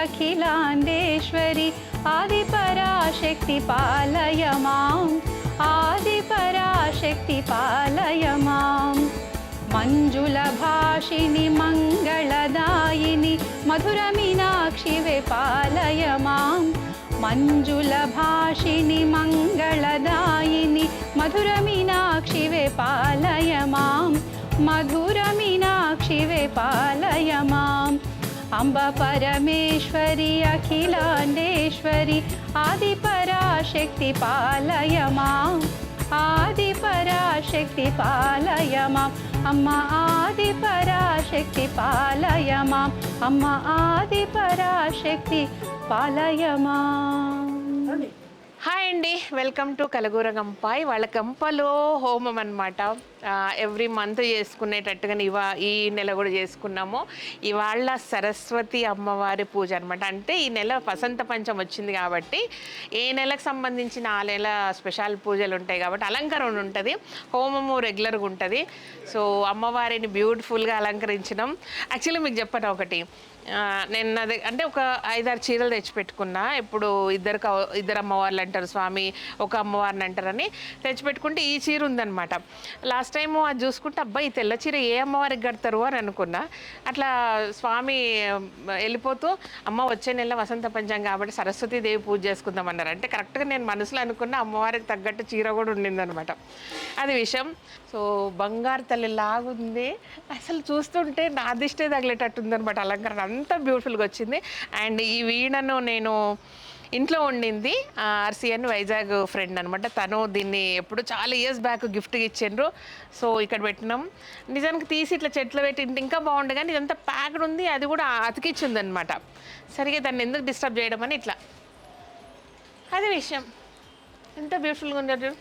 अखिलाण्डेश्वरि आदिपराशक्ति पालय माम् आदिपराशक्ति पालय माम् मञ्जुलभाषिणि मङ्गलदायिनि मधुरमीनाक्षिवे पालय माम् मञ्जुलभाषिणि मङ्गलदायिनि मधुरमीनाक्षिवे पालय माम् मधुरमीनाक्षिवे पालय माम् अम्ब परमेश्वरि अखिलाण्डेश्वरि आदिपराशक्ति पालय माम् आदिपराशक्ति पालय माम् अम्मा आदिपराशक्ति पालय माम् अम्मा आदिपराशक्ति पालय माम्. హాయ్ అండి, వెల్కమ్ టు కలగూర గంపాయ్. వాళ్ళ గంపలో హోమం అనమాట. ఎవ్రీ మంత్ చేసుకునేటట్టుగా ఈ నెల కూడా చేసుకున్నాము. ఇవాళ సరస్వతి అమ్మవారి పూజ అనమాట. అంటే ఈ నెల వసంత పంచం వచ్చింది కాబట్టి ఏ నెలకు సంబంధించిన ఆ నెల స్పెషల్ పూజలు ఉంటాయి కాబట్టి అలంకరణ ఉంటుంది, హోమము రెగ్యులర్గా ఉంటుంది. సో అమ్మవారిని బ్యూటిఫుల్గా అలంకరించినాం. యాక్చువల్లీ మీకు చెప్పను ఒకటి, నేను అదే అంటే ఒక 5-6 చీరలు తెచ్చిపెట్టుకున్నా. ఇప్పుడు ఇద్దరు అమ్మవార్లు అంటారు స్వామి, ఒక అమ్మవారిని అంటారని తెచ్చిపెట్టుకుంటే ఈ చీర ఉందన్నమాట. లాస్ట్ టైము అది చూసుకుంటే అబ్బాయి ఈ తెల్ల చీర ఏ అమ్మవారికి కడతారు అని అనుకున్నా. అట్లా స్వామి వెళ్ళిపోతూ అమ్మ వచ్చే నెల వసంత పంచం కాబట్టి సరస్వతీదేవి పూజ చేసుకుందాం అన్నారు. అంటే కరెక్ట్గా నేను మనసులో అనుకున్న అమ్మవారికి తగ్గట్టు చీర కూడా ఉండిందనమాట. అది విషయం. సో బంగారు తల్లి లాగుంది, అసలు చూస్తుంటే నా దిష్టే తగిలేటట్టుంది అనమాట. అలంకరణ అంతా బ్యూటిఫుల్గా వచ్చింది. అండ్ ఈ వీణను నేను ఇంట్లో ఉండింది, ఆర్సిఎన్ వైజాగ్ ఫ్రెండ్ అనమాట. తను దీన్ని ఎప్పుడు చాలా ఇయర్స్ బ్యాక్ గిఫ్ట్గా ఇచ్చిండ్రు. సో ఇక్కడ పెట్టినాం. నిజానికి తీసి ఇట్లా చెట్లు పెట్టి ఇంకా బాగుండు, కానీ ఇదంతా ప్యాక్డ్ ఉంది. అది కూడా అతికిచ్చింది అనమాట. సరిగా దాన్ని ఎందుకు డిస్టర్బ్ చేయడం అని ఇట్లా, అది విషయం. ఎంత బ్యూటిఫుల్గా ఉంది.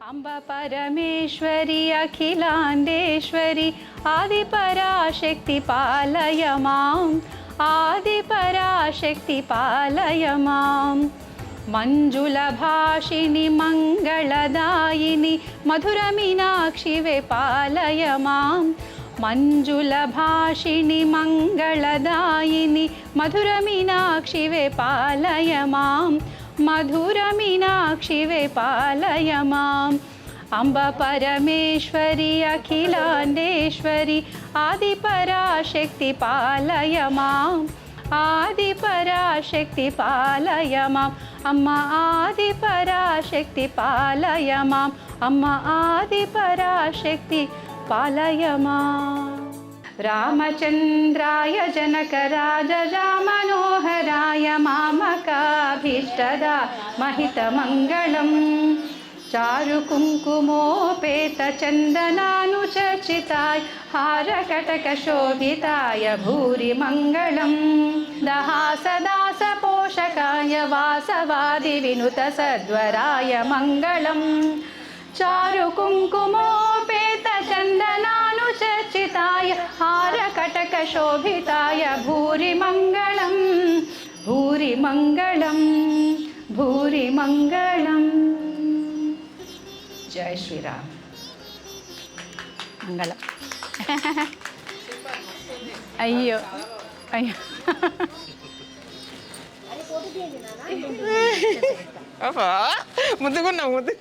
అంబ పరమేశ్వరి అఖిలాండేశ్వరి ఆది పరాశక్తి పాలయ మాం, ఆది పరాశక్తి పాలయ మాం. మంజుల భాషిని మంగళదాయిని మధుర మీనాక్షివే పాలయ మాం, మంజుల భాషిని మంగళదాయిని మధుర మీనాక్షివే పాలయ మాం, మధుర మీనాక్షివే పాలయ మాం. అంబ పరమేశ్వరి అఖిలాండేశ్వరి ఆది పరాశక్తి పాలయ మాం, ఆది పరాశక్తి పాలయ మాం. అమ్మ ఆది పరాశక్తి పాలయ మాం, అమ్మ ఆది పరాశక్తి పాలయ మాం. రామచంద్రాయ జనకరాజామనోహరాయ మామకాభీష్టదా మహితమంగళం. చారు కుంకుమోపేత చందనానుచర్చితాయ హారకటక శోభితాయ భూరి మంగళం. దహాసదాస పోషకాయ వాసవాది వినుత సద్వరాయ మంగళం. చారు కుంకుమోపేత చందనానుచర్చితాయ హారకటక శోభితాయ భూరి మంగళం, భూరి మంగళం, భూరి మంగళం. జై శ్రీరామ్. మంగళం. అయ్యో అయ్యో ముద్దుకున్నావు ముద్దు.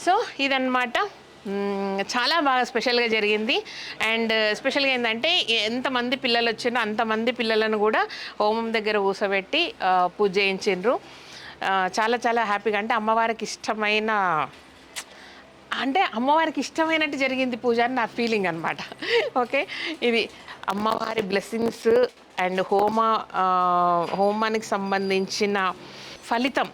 సో ఇదన్నమాట. చాలా బాగా స్పెషల్గా జరిగింది. అండ్ స్పెషల్గా ఏంటంటే ఎంతమంది పిల్లలు వచ్చినా అంతమంది పిల్లలను కూడా హోమం దగ్గర కూర్చోబెట్టి పూజ చేయించిండ్రు. చాలా చాలా హ్యాపీగా, అంటే అమ్మవారికి ఇష్టమైనట్టు జరిగింది పూజ అని నా ఫీలింగ్ అనమాట. ఓకే, ఇది అమ్మవారి బ్లెస్సింగ్స్ అండ్ హోమానికి సంబంధించిన ఫలితం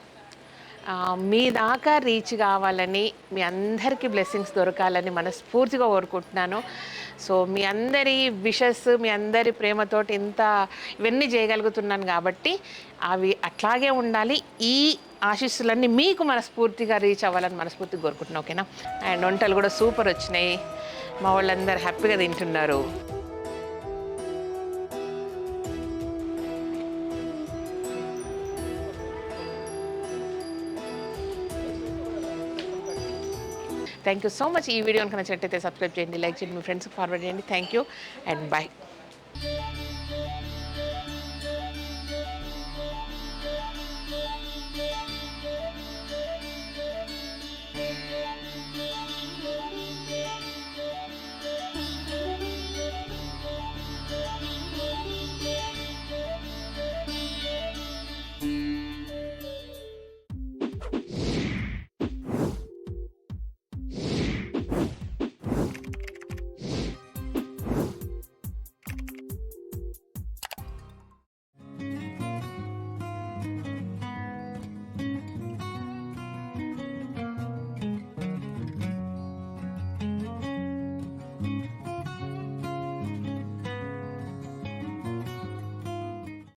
మీ దాకా రీచ్ కావాలని, మీ అందరికీ బ్లెస్సింగ్స్ దొరకాలని మనస్ఫూర్తిగా కోరుకుంటున్నాను. సో మీ అందరి విషెస్, మీ అందరి ప్రేమతోటి ఇవన్నీ చేయగలుగుతున్నాను కాబట్టి అవి అట్లాగే ఉండాలి. ఈ ఆశీస్సులన్నీ మీకు మనస్ఫూర్తిగా రీచ్ అవ్వాలని మనస్ఫూర్తిగా కోరుకుంటున్నాను. ఓకేనా? అండ్ వంటలు కూడా సూపర్ వచ్చినాయి. మా వాళ్ళందరూ హ్యాపీగా తింటున్నారు. Thank you so much. ఈ వీడియో కనుక నచ్చినట్టయితే సబ్స్క్రైబ్ చేయండి, లైక్ చేయండి, మీ ఫ్రెండ్స్కి ఫార్వర్డ్ చేయండి. Thank you and bye.